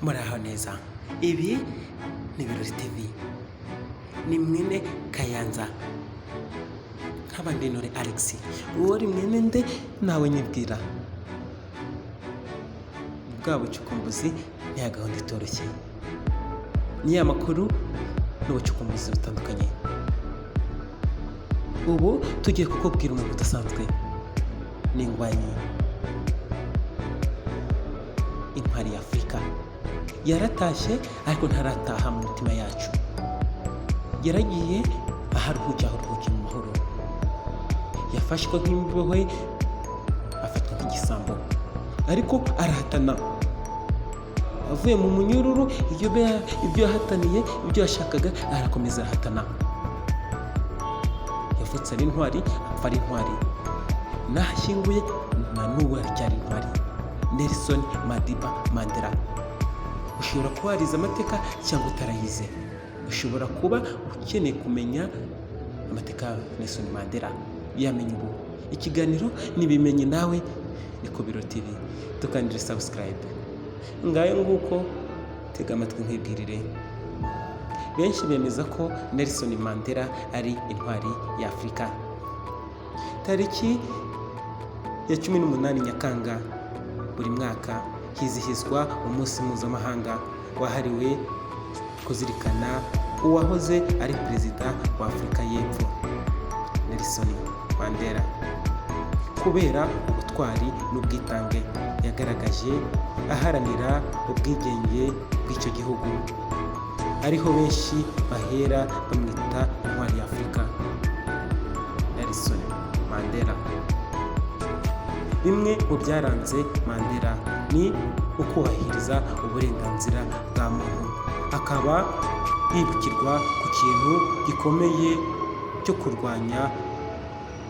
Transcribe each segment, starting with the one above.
muraho neza. Ibi ni Birori TV, ni mwene Kayanza nk'abandinore Alex. Uri mwene nde nawe nyibwira. Bwa bucukumbuzi ni ya gahunda itoroshye, ni ya makuru n'ubucukumbuzi butandukanye. Ubu tugiye kukubwira umuntu udasanzwe, ni ingwanyi, intwari ya Afurika. Yaratashye ariko ntarataha mu mitima yacu. Yaragiye aharuhukiye mu mahoro. Yafashwe nk'imbohe, afatwa nk'igisambo, ariko arahatana. Avuye mu munyururu, ibyo yahataniye, ibyo yashakaga, arakomeza arahatana. Yavutse ari intwari, apfa ari intwari, n'ahashyinguye na n'ubu aracyari intwari. Nelson Mandela. Ushobora kuba warize amateka cyangwa utarayize. Ushobora kuba ukeneye kumenya amateka ya Nelson Mandela. Yamenye ubu. Ikiganiro nibimenye nawe ni ku Birori TV. Tukandire subscribe. Ngayo nguko, tega amatwi nkwibwirire. Benshi bemeza ko Nelson Mandela ari intwari ya Afurika. Tariki ya 18 Nyakanga buri mwaka hizihizwa umunsi mpuzamahanga wahariwe kuzirikana uwahoze ari perezida wa Afurika y'Epfo, Nelson Mandela. Kubera ubutwari n'ubwitange yagaragaje aharanira ubwigenge bw'icyo gihugu, ariho benshi bahera bamwita intwari ya Afurika, Nelson Mandela. Bimwe mu byaranze Mandela ni ukubahiriza uburenganzira bwa muntu, akaba yibukirwa ku kintu gikomeye cyo kurwanya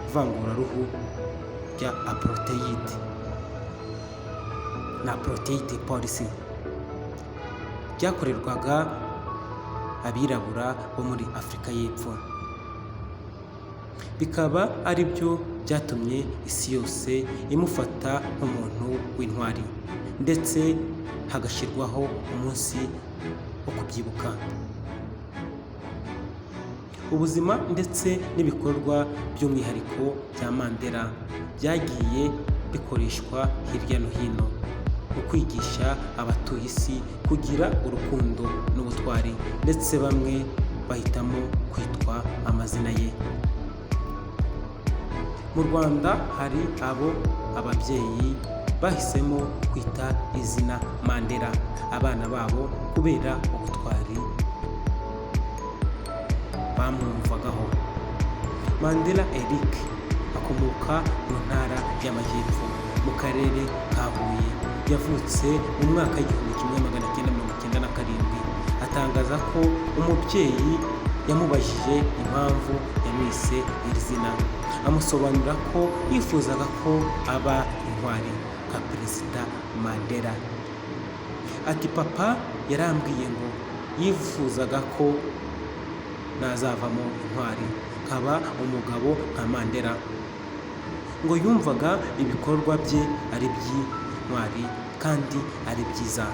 ivanguraruhu rya apartheid na apartheid policy byakorerwaga abirabura bo muri Afurika y'Epfo. Bikaba ari byo byatumye isi yose imufata nk'umuntu w'intwari, ndetse hagashyirwaho umunsi wo kubyibuka. Ubuzima ndetse n'ibikorwa by'umwihariko bya Mandela byagiye bikoreshwa hirya no hino mu kwigisha abatuye isi kugira urukundo n'ubutwari, ndetse bamwe bahitamo kwitwa amazina ye. Mu Rwanda hari ababyeyi bahisemo kwita izina Mandela abana babo kubera ubutwari bamwumvagaho. Mandela Eric akomoka mu ntara y'Amajyepfo mu karere ka Huye. Yavutse mu mwaka w'1997. Atangaza ko umubyeyi yamubajije impamvu yamwise iri zina, amusobanurira ko yifuzaga ko aba intwari nka Perezida Mandela. Ati papa yarambwiye ngo yifuzaga ko nazavamo intwari nkaba umugabo nka Mandela, ngo yumvaga ibikorwa bye ari by'intwari kandi ari byiza.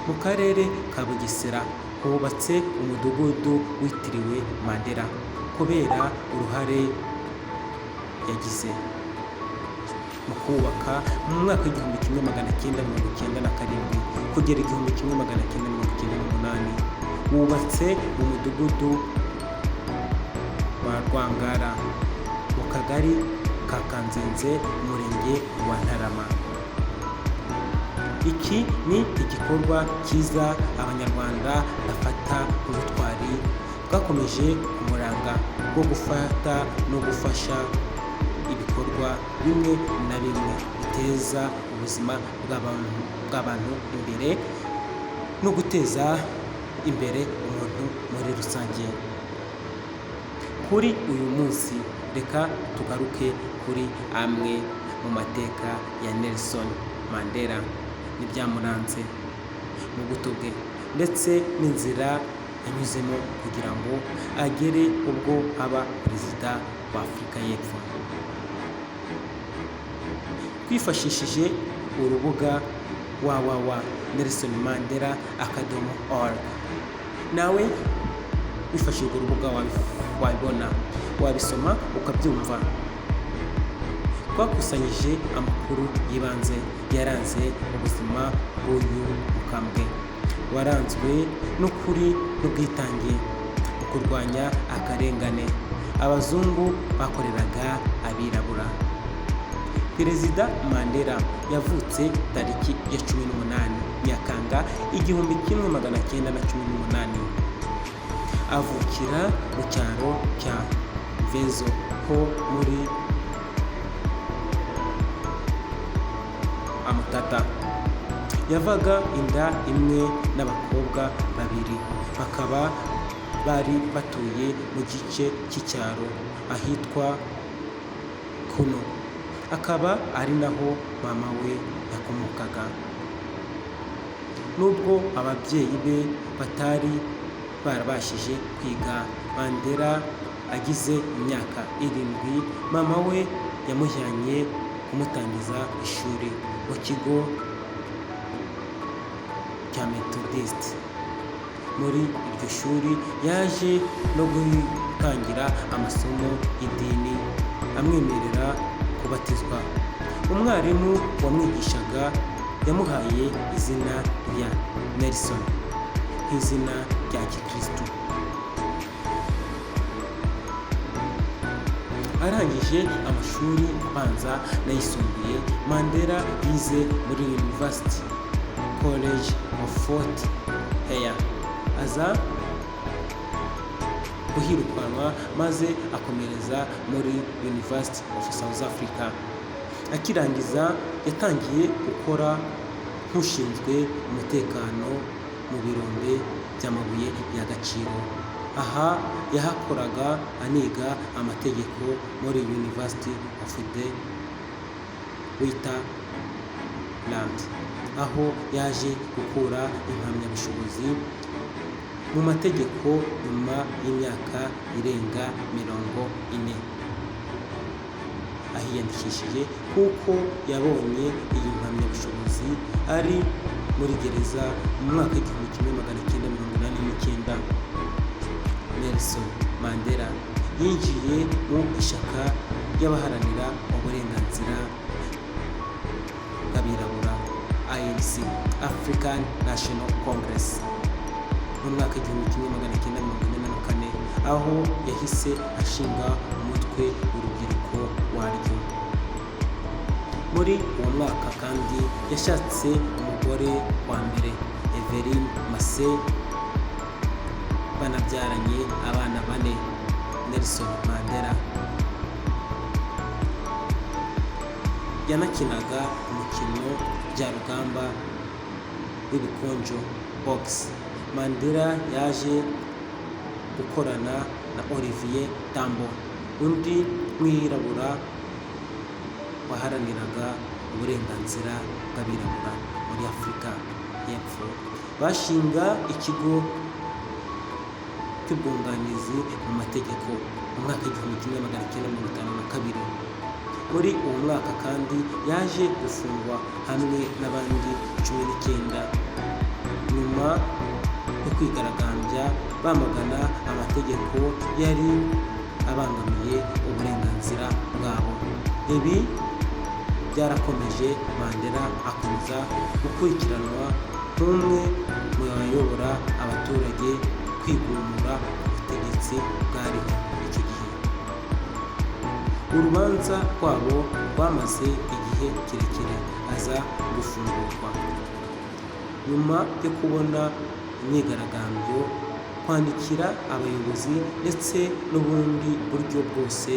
Mu karere ka Bugesera hubatse umudugudu witiriwe Mandela kubera uruhare yagize mu kubaka mu mwaka w'1997 kugera 1998. Wubatse mu mudugudu wa Rwangara mu kagari ka Kanzenze, umurenge wa Ntarama. Iki ni igikorwa cyiza Abanyarwanda bafata ubutwari bwakomeje kumuranga bwo gufata no gufasha ibikorwa bimwe na bimwe biteza ubuzima bw'abantu imbere no guteza imbere umuntu muri rusange. Kuri uyu munsi reka tugaruke kuri amwe mu mateka ya Nelson Mandela n'ibyamuranze mu buto bwe, ndetse n'inzira yanyuzemo kugira ngo agere ubwo aba perezida wa Afurika y'Epfo. Twifashishije urubuga www.nelsonmandela.org. nawe wifashishije urwo rubuga wabibona, wabisoma ukabyumva. Twakusanyije amakuru y'ibanze yaranze ubuzima bw'uyu mukambwe waranzwe n'ukuri n'ubwitange mu kurwanya akarengane abazungu bakoreraga abirabura. Perezida Mandela yavutse tariki ya 18 Nyakanga 1918, avukira mu cyaro cya Vezo ho muri Amutata. Yavaga inda imwe n'abakobwa babiri, bakaba bari batuye mu gice cy'icyaro ahitwa Kuno, akaba ari naho mama we yakomokaga. Nubwo ababyeyi be batari barabashije kwiga, Mandela agize imyaka 7, mama we yamujyanye kumutangiza ishuri mu kigo cya Methodist. Muri iryo shuri yaje no gutangira amasomo y'idini amwemerera kubatizwa. Umwarimu wamwigishaga yamuhaye izina rya Nelson nk'izina rya Gikristo. Arangije amashuri abanza n'ayisumbuye, Mandela yize muri University College of Fort Hare, aza guhirukanwa maze akomereza muri University of South Africa. Akirangiza yatangiye gukora nk'ushinzwe umutekano mu birombe by'amabuye y'agaciro. Aha yahakoraga aniga amategeko muri University of the Witwatersrand, aho yaje gukura impamyabushobozi mu mategeko nyuma y'imyaka irenga 40 ahiyandikishije, kuko yabonye iyi mpamyabushobozi ari muri gereza mu mwaka 1989. Nelson Mandela yinjiye mu ishyaka ry'abaharanira uburenganzira bw'abirabura ANC, African National Congress, mu mwaka 1944, aho yahise ashinga umutwe w'urubyiruko waryo. Muri uwo mwaka kandi yashatse umugore wa mbere, Evelyn Mase, banabyaranye abana 4. Nelson Mandela yanakinaga umukino njyarugamba w'ibikonjo box. Mandela yaje gukorana na Olivier Tambo, undi mwirabura waharaniraga uburenganzira bw'abirabura muri Afurika y'Epfo. Bashinga ikigo cy'ubwunganizi mu mategeko mu mwaka 1952. Muri uwo mwaka kandi yaje gufungwa hamwe n'abandi 19 nyuma yo kwigaragambya bamagana amategeko yari abangamiye uburenganzira bwabo. Ibi byarakomeje, Mandela akomeza gukurikiranwa nk'umwe mu bayobora abaturage kwigumura ubutegetsi bwariho icyo gihe. Urubanza rwabo rwamaze igihe kirekire, aza gufungurwa nyuma yo kubona imyigaragambyo, kwandikira abayobozi ndetse n'ubundi buryo bwose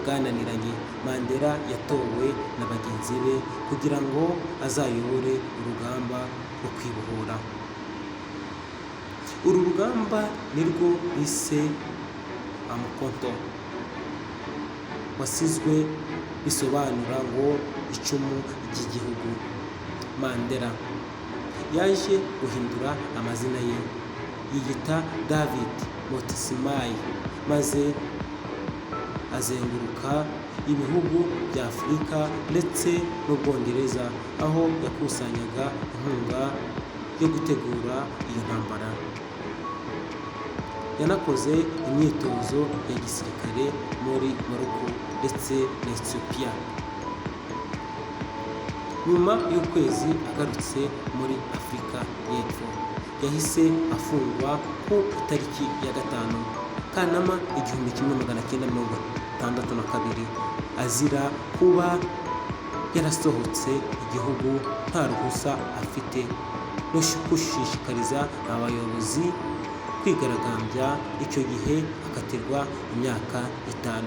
bwananiranye. Mandela yatowe na bagenzi be kugira ngo azayobore urugamba rwo kwibohora. Uru rugamba nirwo bise amukonto, wasizwe bisobanura ngo icumu ry'igihugu. Mandela yaje guhindura amazina ye, yiyita David Motsimai, maze azenguruka ibihugu bya Afurika ndetse n'Ubwongereza, aho yakusanyaga inkunga yo gutegura iyo ntambara. Yanakoze imyitozo ya gisirikare muri Morocco ndetse na Ethiopia. Nyuma y'ukwezi agarutse muri Afurika y'Epfo, yahise afungwa ku itariki ya 5 Kanama 1962 azira kuba yarasohotse igihugu nta ruhusa afite no gushishikariza abayobozi kwigaragambya. Icyo gihe akatirwa imyaka 5.